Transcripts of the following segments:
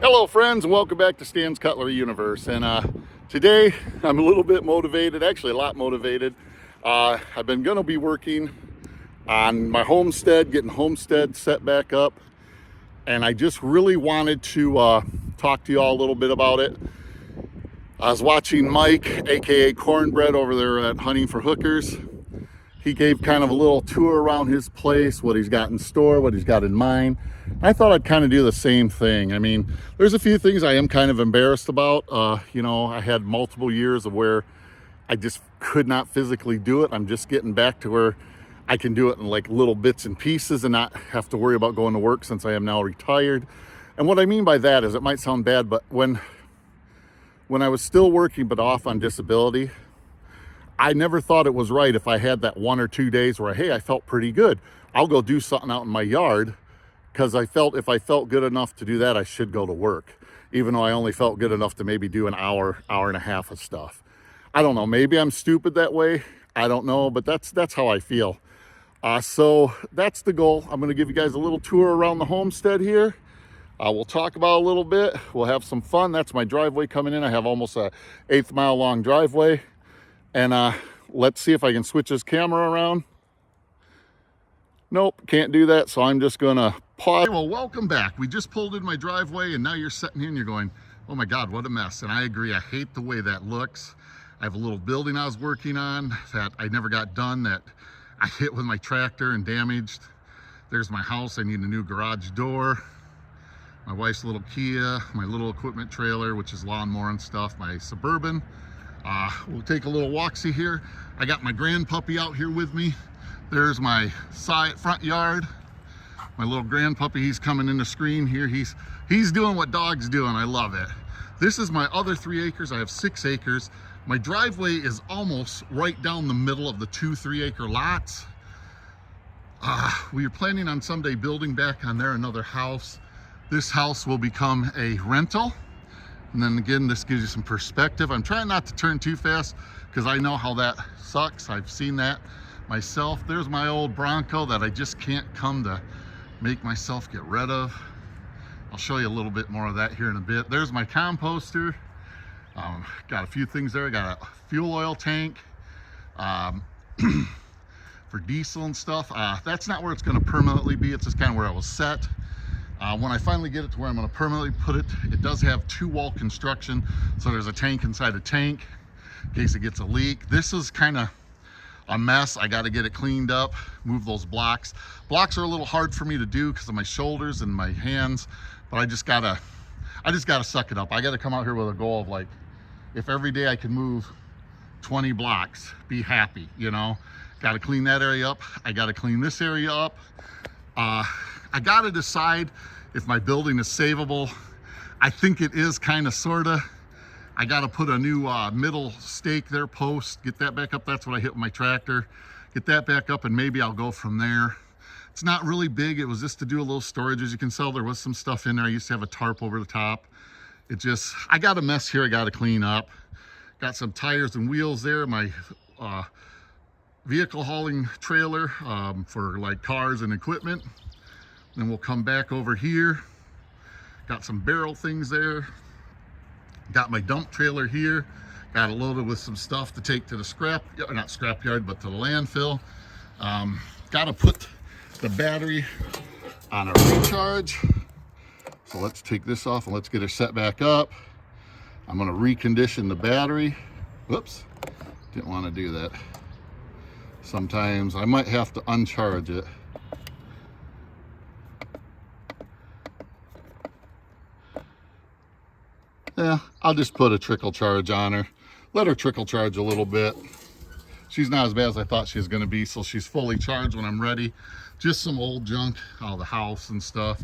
Hello friends, and welcome back to Stan's Cutlery Universe. And today I'm a little bit motivated, actually a lot motivated. I've been going to be working on my homestead, getting homestead set back up, and I just really wanted to talk to you all a little bit about it. I was watching Mike, aka Cornbread, over there at Hunting for Hookers. He gave kind of a little tour around his place, what he's got in store, what he's got in mind. I thought I'd kind of do the same thing. I mean, there's a few things I am kind of embarrassed about. I had multiple years of where I just could not physically do it. I'm just getting back to where I can do it in like little bits and pieces and not have to worry about going to work since I am now retired. And what I mean by that is, it might sound bad, but when I was still working but off on disability, I never thought it was right if I had that 1 or 2 days where, hey, I felt pretty good. I'll go do something out in my yard, because I felt if I felt good enough to do that, I should go to work, even though I only felt good enough to maybe do an hour and a half of stuff. I don't know. Maybe I'm stupid that way. I don't know, but that's how I feel. So that's the goal. I'm going to give you guys a little tour around the homestead here. We'll talk about a little bit. We'll have some fun. That's my driveway coming in. I have almost a 1/8 mile long driveway. And let's see if I can switch this camera around. Nope, can't do that, so I'm just gonna pause. Well, welcome back. We just pulled in my driveway, and now you're sitting here and you're going, oh my God, what a mess. And I agree, I hate the way that looks. I have a little building I was working on that I never got done, that I hit with my tractor and damaged. There's my house. I need a new garage door. My wife's little Kia, my little equipment trailer, which is lawnmower and stuff, my Suburban. We'll take a little walk-see here. I got my grand puppy out here with me. There's my front yard. My little grand puppy, he's coming in the screen here. He's doing what dogs do, and I love it. This is my other 3 acres. I have 6 acres. My driveway is almost right down the middle of the 2 3-acre lots. We are planning on someday building back on there another house. This house will become a rental. And then again, this gives you some perspective. I'm trying not to turn too fast because I know how that sucks. I've seen that myself. There's my old Bronco that I just can't come to make myself get rid of. I'll show you a little bit more of that here in a bit. There's my composter. Got a few things there. I got a fuel oil tank for diesel and stuff. That's not where it's going to permanently be. It's just kind of where I was set. When I finally get it to where I'm going to permanently put it, it does have 2-wall construction, so there's a tank inside a tank in case it gets a leak. This is kind of a mess. I got to get it cleaned up, move those blocks. Blocks are a little hard for me to do because of my shoulders and my hands, but I just gotta suck it up. I got to come out here with a goal of, like, if every day I can move 20 blocks, be happy, you know. Got to clean that area up. I got to clean this area up. I got to decide if my building is savable. I think it is, kind of, sort of. I got to put a new middle stake there, post, get that back up. That's what I hit with my tractor. Get that back up, and maybe I'll go from there. It's not really big. It was just to do a little storage. As you can tell, there was some stuff in there. I used to have a tarp over the top. I got a mess here I got to clean up. Got some tires and wheels there. My vehicle hauling trailer for like cars and equipment. Then we'll come back over here. Got some barrel things there. Got my dump trailer here. Got it loaded with some stuff to take to the not scrap yard, but to the landfill. Got to put the battery on a recharge. So let's take this off and let's get her set back up. I'm going to recondition the battery. Whoops, didn't want to do that. Sometimes I might have to uncharge it. Yeah, I'll just put a trickle charge on her. Let her trickle charge a little bit. She's not as bad as I thought she was going to be, so she's fully charged when I'm ready. Just some old junk out of the house and stuff.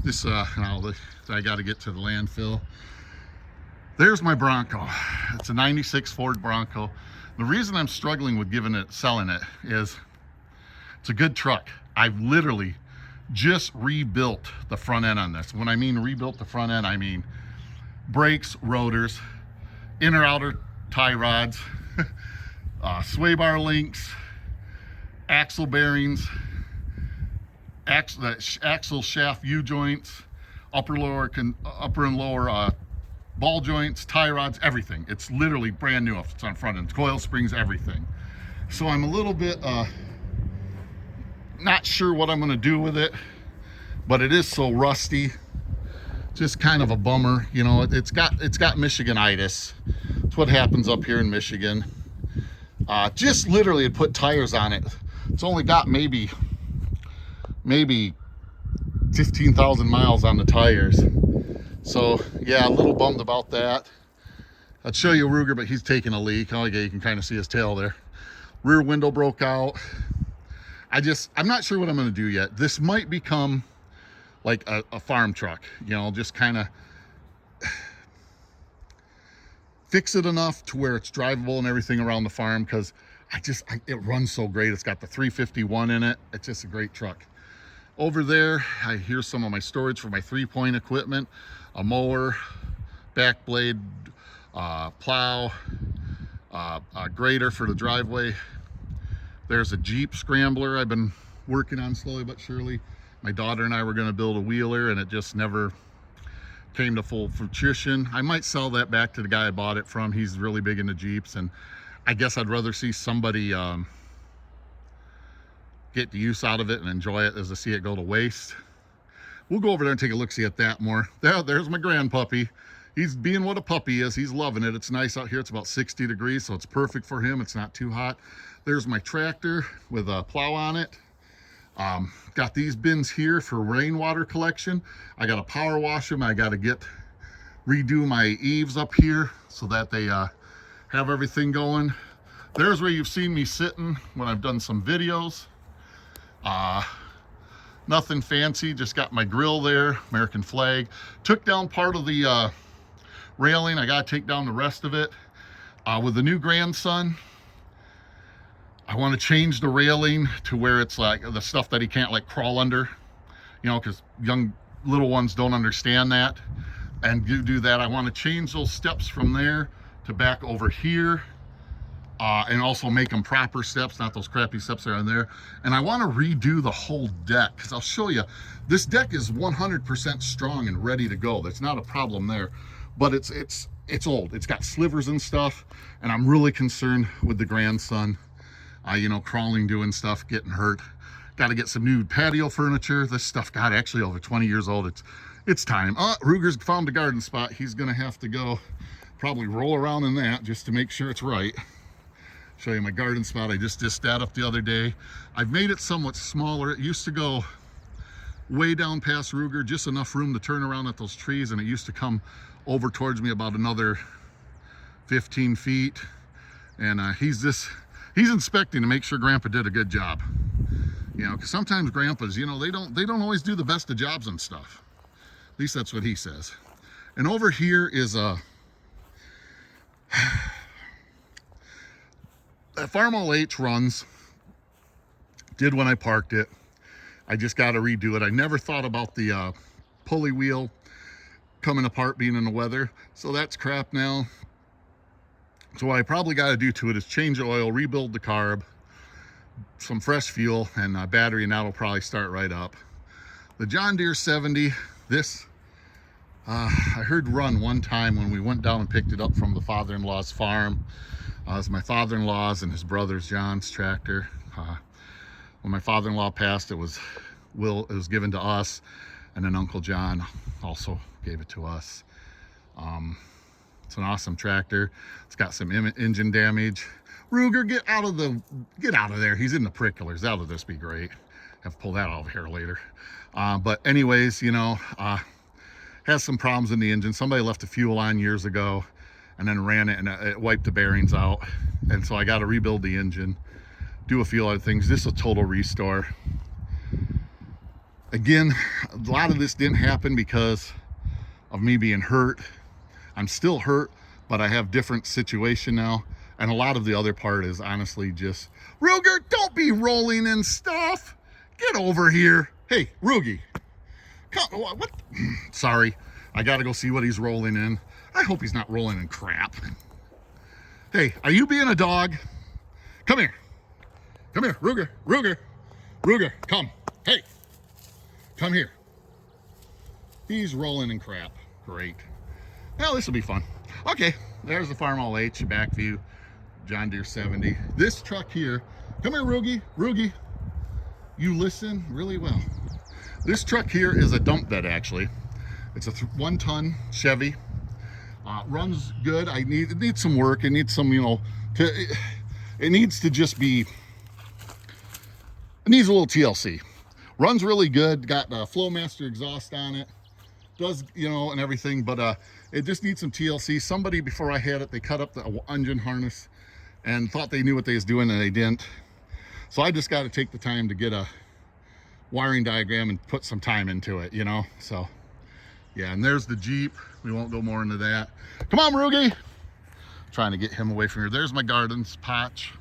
This, I got to get to the landfill. There's my Bronco. It's a 96 Ford Bronco. The reason I'm struggling with selling it is it's a good truck. I've literally just rebuilt the front end on this. When I mean rebuilt the front end, I mean brakes, rotors, inner outer tie rods, sway bar links, axle bearings, axle shaft U-joints, upper and lower ball joints, tie rods, everything. It's literally brand new if it's on front end, coil springs, everything. So I'm a little bit not sure what I'm going to do with it, but it is so rusty. Just kind of a bummer, you know. It's got Michiganitis. It's what happens up here in Michigan. Just literally had put tires on it. It's only got maybe 15,000 miles on the tires. So yeah, a little bummed about that. I'd show you Ruger, but he's taking a leak. Oh yeah, you can kind of see his tail there. Rear window broke out. I'm not sure what I'm going to do yet. This might become like a farm truck, you know, just kind of fix it enough to where it's drivable and everything around the farm, because it runs so great. It's got the 351 in it. It's just a great truck. Over there, here's some of my storage for my 3-point equipment: a mower, back blade, plow, a grader for the driveway. There's a Jeep Scrambler I've been working on slowly but surely. My daughter and I were going to build a wheeler, and it just never came to full fruition. I might sell that back to the guy I bought it from. He's really big into Jeeps, and I guess I'd rather see somebody get the use out of it and enjoy it as to see it go to waste. We'll go over there and take a look-see at that more. There's my grandpuppy. He's being what a puppy is. He's loving it. It's nice out here. It's about 60 degrees, so it's perfect for him. It's not too hot. There's my tractor with a plow on it. Got these bins here for rainwater collection. I got to power wash them. I got to redo my eaves up here so that they have everything going. There's where you've seen me sitting when I've done some videos. Nothing fancy, just got my grill there, American flag. Took down part of the railing. I got to take down the rest of it. With the new grandson, I want to change the railing to where it's like the stuff that he can't like crawl under, you know, because young little ones don't understand that. And do that. I want to change those steps from there to back over here, and also make them proper steps, not those crappy steps that are in there. And I want to redo the whole deck, because I'll show you, this deck is 100% strong and ready to go. That's not a problem there, but it's old. It's got slivers and stuff, and I'm really concerned with the grandson. You know, crawling, doing stuff, getting hurt. Got to get some new patio furniture. This stuff, God, actually over 20 years old. It's time. Ruger's found a garden spot. He's gonna have to go probably roll around in that just to make sure it's right. Show you my garden spot. I just dished that up the other day. I've made it somewhat smaller. It used to go way down past Ruger, just enough room to turn around at those trees, and it used to come over towards me about another 15 feet. And he's inspecting to make sure Grandpa did a good job. You know, because sometimes grandpas, you know, they don't always do the best of jobs and stuff. At least that's what he says. And over here is a Farm LH runs. Did when I parked it. I just got to redo it. I never thought about the pulley wheel coming apart being in the weather, so that's crap now. So what I probably got to do to it is change the oil, rebuild the carb, some fresh fuel, and battery, and that'll probably start right up. The John Deere 70, this I heard run one time when we went down and picked it up from the father-in-law's farm. It was my father-in-law's and his brother's, John's, tractor. When my father-in-law passed, it was given to us, and then Uncle John also gave it to us. It's an awesome tractor. It's got some engine damage. Ruger, get out of there. He's in the priculars. That'll just be great. Have to pull that out of here later. But anyways, you know, has some problems in the engine. Somebody left the fuel on years ago and then ran it, and it wiped the bearings out. And so I got to rebuild the engine, do a few other things. This is a total restore. Again, a lot of this didn't happen because of me being hurt. I'm still hurt, but I have different situation now. And a lot of the other part is honestly just, Ruger, don't be rolling in stuff. Get over here. Hey, Rugie. Come, what? Sorry, I gotta go see what he's rolling in. I hope he's not rolling in crap. Hey, are you being a dog? Come here. Come here, Ruger, Ruger, Ruger, come. Hey, come here. He's rolling in crap. Great. Well, this will be fun. Okay, there's the Farm All H back view. John Deere 70. This truck here, come here, Roogie. Roogie, you listen really well. This truck here is a dump bed, actually. It's a 1-ton Chevy. Runs good. It needs some work. It needs some, it needs to just be, it needs a little TLC. Runs really good. Got a Flowmaster exhaust on it. Does, and everything, but it just needs some TLC. Somebody, before I had it, they cut up the engine harness and thought they knew what they was doing, and they didn't. So I just got to take the time to get a wiring diagram and put some time into it, So, yeah, and there's the Jeep. We won't go more into that. Come on, Roogie. Trying to get him away from here. There's my gardens patch.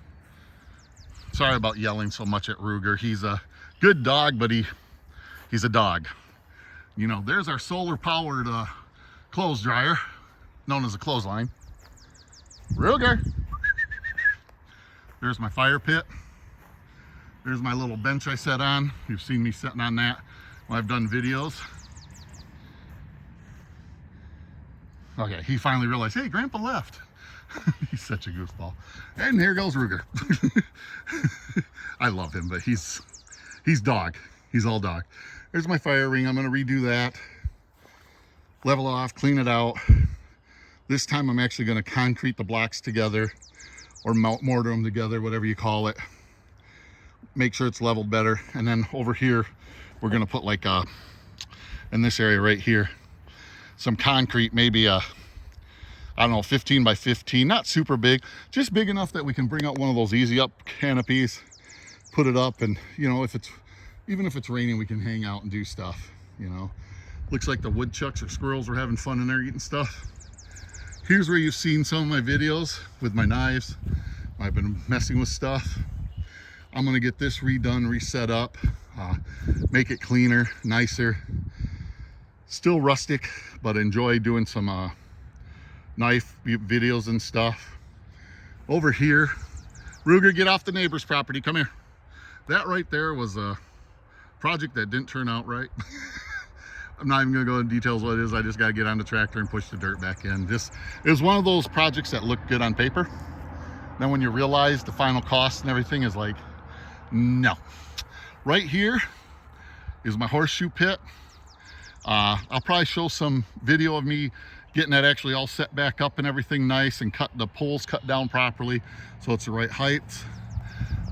Sorry about yelling so much at Ruger. He's a good dog, but he's a dog. There's our solar-powered clothes dryer, known as a clothesline. Ruger. There's my fire pit. There's my little bench I sat on. You've seen me sitting on that when I've done videos. Okay, he finally realized, hey, Grandpa left. He's such a goofball. And here goes Ruger. I love him, but he's dog. He's all dog. There's my fire ring. I'm going to redo that. Level off, clean it out. This time I'm actually going to concrete the blocks together or mortar them together, whatever you call it. Make sure it's leveled better. And then over here, we're going to put in this area right here, some concrete, maybe I don't know, 15 by 15, not super big, just big enough that we can bring out one of those easy up canopies, put it up, and even if it's raining, we can hang out and do stuff, Looks like the woodchucks or squirrels are having fun in there eating stuff. Here's where you've seen some of my videos with my knives. I've been messing with stuff. I'm gonna get this redone, reset up, make it cleaner, nicer. Still rustic, but enjoy doing some knife videos and stuff. Over here, Ruger, get off the neighbor's property, come here. That right there was a project that didn't turn out right. I'm not even gonna go into details what it is. I just gotta get on the tractor and push the dirt back in. It was one of those projects that looked good on paper. Then when you realize the final cost and everything is like, no. Right here is my horseshoe pit. I'll probably show some video of me getting that actually all set back up and everything nice, and cut the poles cut down properly so it's the right height.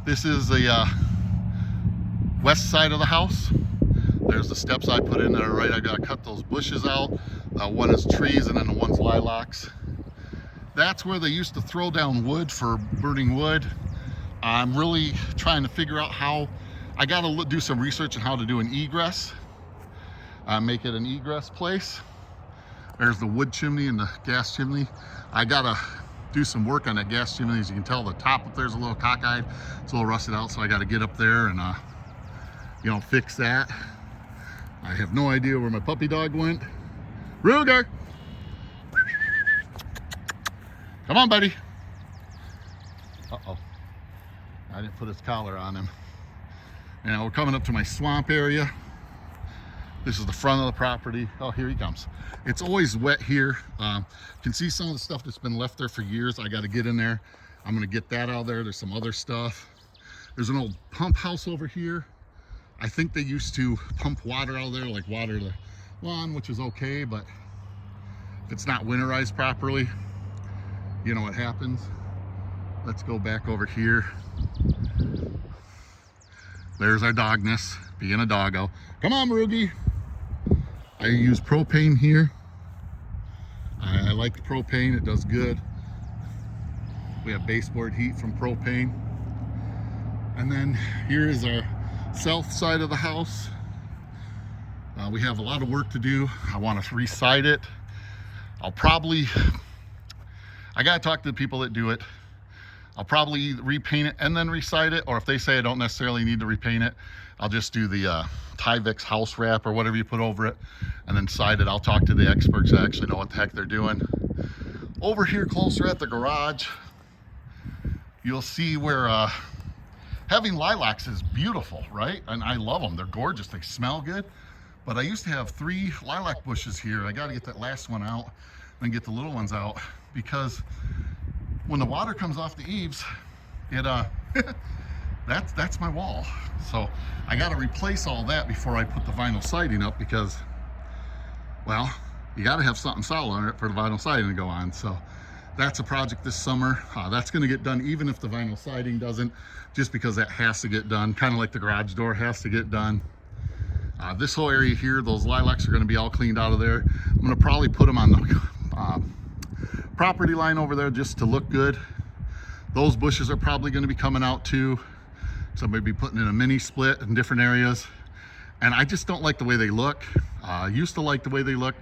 This is the west side of the house. There's the steps I put in there, right? I gotta cut those bushes out. One is trees and then the one's lilacs. That's where they used to throw down wood for burning wood. I'm really trying to figure out how. I gotta do some research on how to do an egress. Make it an egress place. There's the wood chimney and the gas chimney. I gotta do some work on that gas chimney. As you can tell, the top up there's a little cockeyed. It's a little rusted out, so I gotta get up there and fix that. I have no idea where my puppy dog went. Ruger! Come on, buddy. Uh-oh. I didn't put his collar on him. Now we're coming up to my swamp area. This is the front of the property. Oh, here he comes. It's always wet here. You can see some of the stuff that's been left there for years. I got to get in there. I'm going to get that out of there. There's some other stuff. There's an old pump house over here. I think they used to pump water out of there, like water the lawn, which is okay, but if it's not winterized properly, you know what happens. Let's go back over here. There's our dogness, being a doggo. Come on, Roogie. I use propane here. I like the propane, it does good. We have baseboard heat from propane. And then here is our south side of the house. We have a lot of work to do. I want to re-side it. I gotta talk to the people that do it. I'll probably repaint it and then re-side it, or if they say I don't necessarily need to repaint it, I'll just do the Tyvek house wrap or whatever you put over it and then side it. I'll talk to the experts that actually know what the heck they're doing. Over here closer at the garage, you'll see where having lilacs is beautiful, right? And I love them. They're gorgeous. They smell good. But I used to have 3 lilac bushes here. I got to get that last one out and get the little ones out, because when the water comes off the eaves, it that's my wall. So I got to replace all that before I put the vinyl siding up, because, well, you got to have something solid on it for the vinyl siding to go on. So that's a project this summer. That's going to get done even if the vinyl siding doesn't, just because that has to get done, kind of like the garage door has to get done. This whole area here, those lilacs are going to be all cleaned out of there. I'm going to probably put them on the property line over there just to look good. Those bushes are probably going to be coming out too, so I'm going to be putting in a mini split in different areas. And I just don't like the way they look. I used to like the way they look,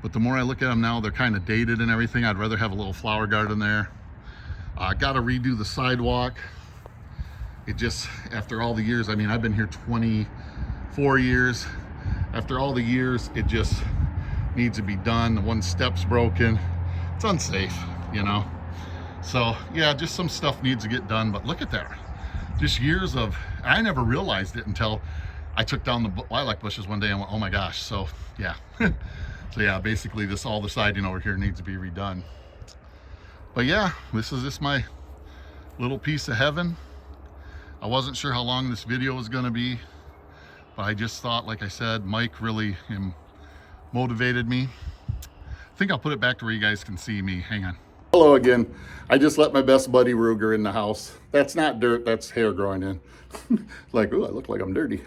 but the more I look at them now, they're kind of dated and everything. I'd rather have a little flower garden there. I got to redo the sidewalk. It just, after all the years, I mean, I've been here 24 years. After all the years, it just needs to be done. The one step's broken. It's unsafe, you know. So yeah, just some stuff needs to get done. But look at that, just years of, I never realized it until I took down the lilac bushes one day and went, oh my gosh. So yeah. So yeah, basically this, all the siding over here needs to be redone. But yeah, this is just my little piece of heaven. I wasn't sure how long this video was going to be, but I just thought, like I said, Mike really motivated me. I think I'll put it back to where you guys can see me. Hang on. Hello again. I just let my best buddy Ruger in the house. That's not dirt, that's hair growing in. Like, ooh, I look like I'm dirty.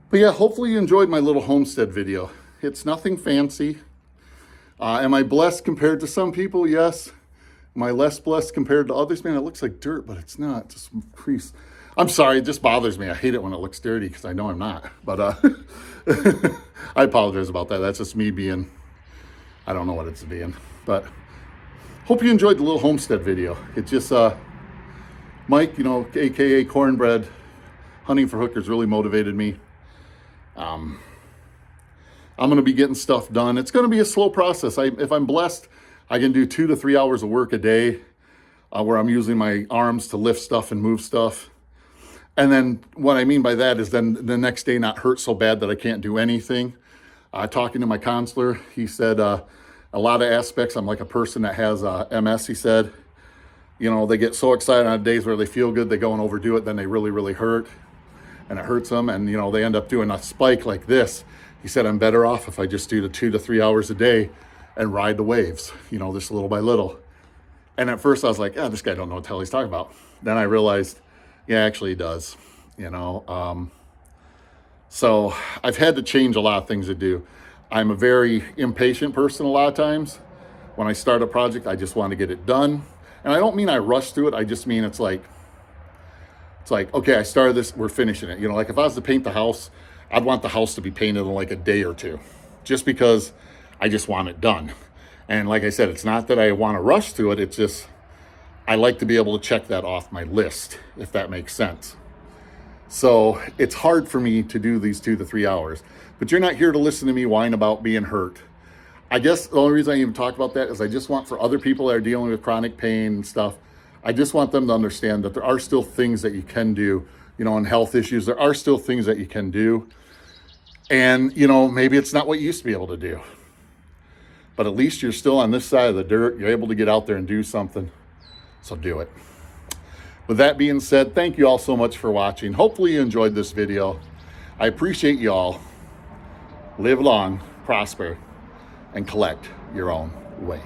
But yeah, hopefully you enjoyed my little homestead video. It's nothing fancy. Am I blessed compared to some people? Yes. Am I less blessed compared to others? Man, it looks like dirt, but it's not. It's just crease. I'm sorry, it just bothers me. I hate it when it looks dirty because I know I'm not. But I apologize about that. That's just me being, I don't know what it's being. But hope you enjoyed the little homestead video. It just, Mike, you know, AKA Cornbread, hunting for hookers, really motivated me. I'm going to be getting stuff done. It's going to be a slow process. If I'm blessed, I can do 2 to 3 hours of work a day where I'm using my arms to lift stuff and move stuff. And then what I mean by that is then the next day not hurt so bad that I can't do anything. Talking to my counselor, he said a lot of aspects, I'm like a person that has MS, he said. You know, they get so excited on days where they feel good, they go and overdo it, then they really, really hurt. And it hurts them, and you know, they end up doing a spike like this. He said, I'm better off if I just do the 2 to 3 hours a day and ride the waves, you know, just little by little. And at first I was like, oh, this guy don't know what the hell he's talking about. Then I realized, yeah, actually he does, you know. So I've had to change a lot of things to do. I'm a very impatient person a lot of times. When I start a project, I just want to get it done. And I don't mean I rush through it. I just mean it's like, okay, I started this, we're finishing it. You know, like if I was to paint the house, I'd want the house to be painted in like a day or 2, just because I just want it done. And like I said, it's not that I want to rush through it. It's just, I like to be able to check that off my list, if that makes sense. So it's hard for me to do these 2 to 3 hours, but you're not here to listen to me whine about being hurt. I guess the only reason I even talk about that is I just want for other people that are dealing with chronic pain and stuff, I just want them to understand that there are still things that you can do, you know, on health issues. There are still things that you can do. And, you know, maybe it's not what you used to be able to do. But at least you're still on this side of the dirt. You're able to get out there and do something. So do it. With that being said, thank you all so much for watching. Hopefully you enjoyed this video. I appreciate you all. Live long, prosper, and collect your own way.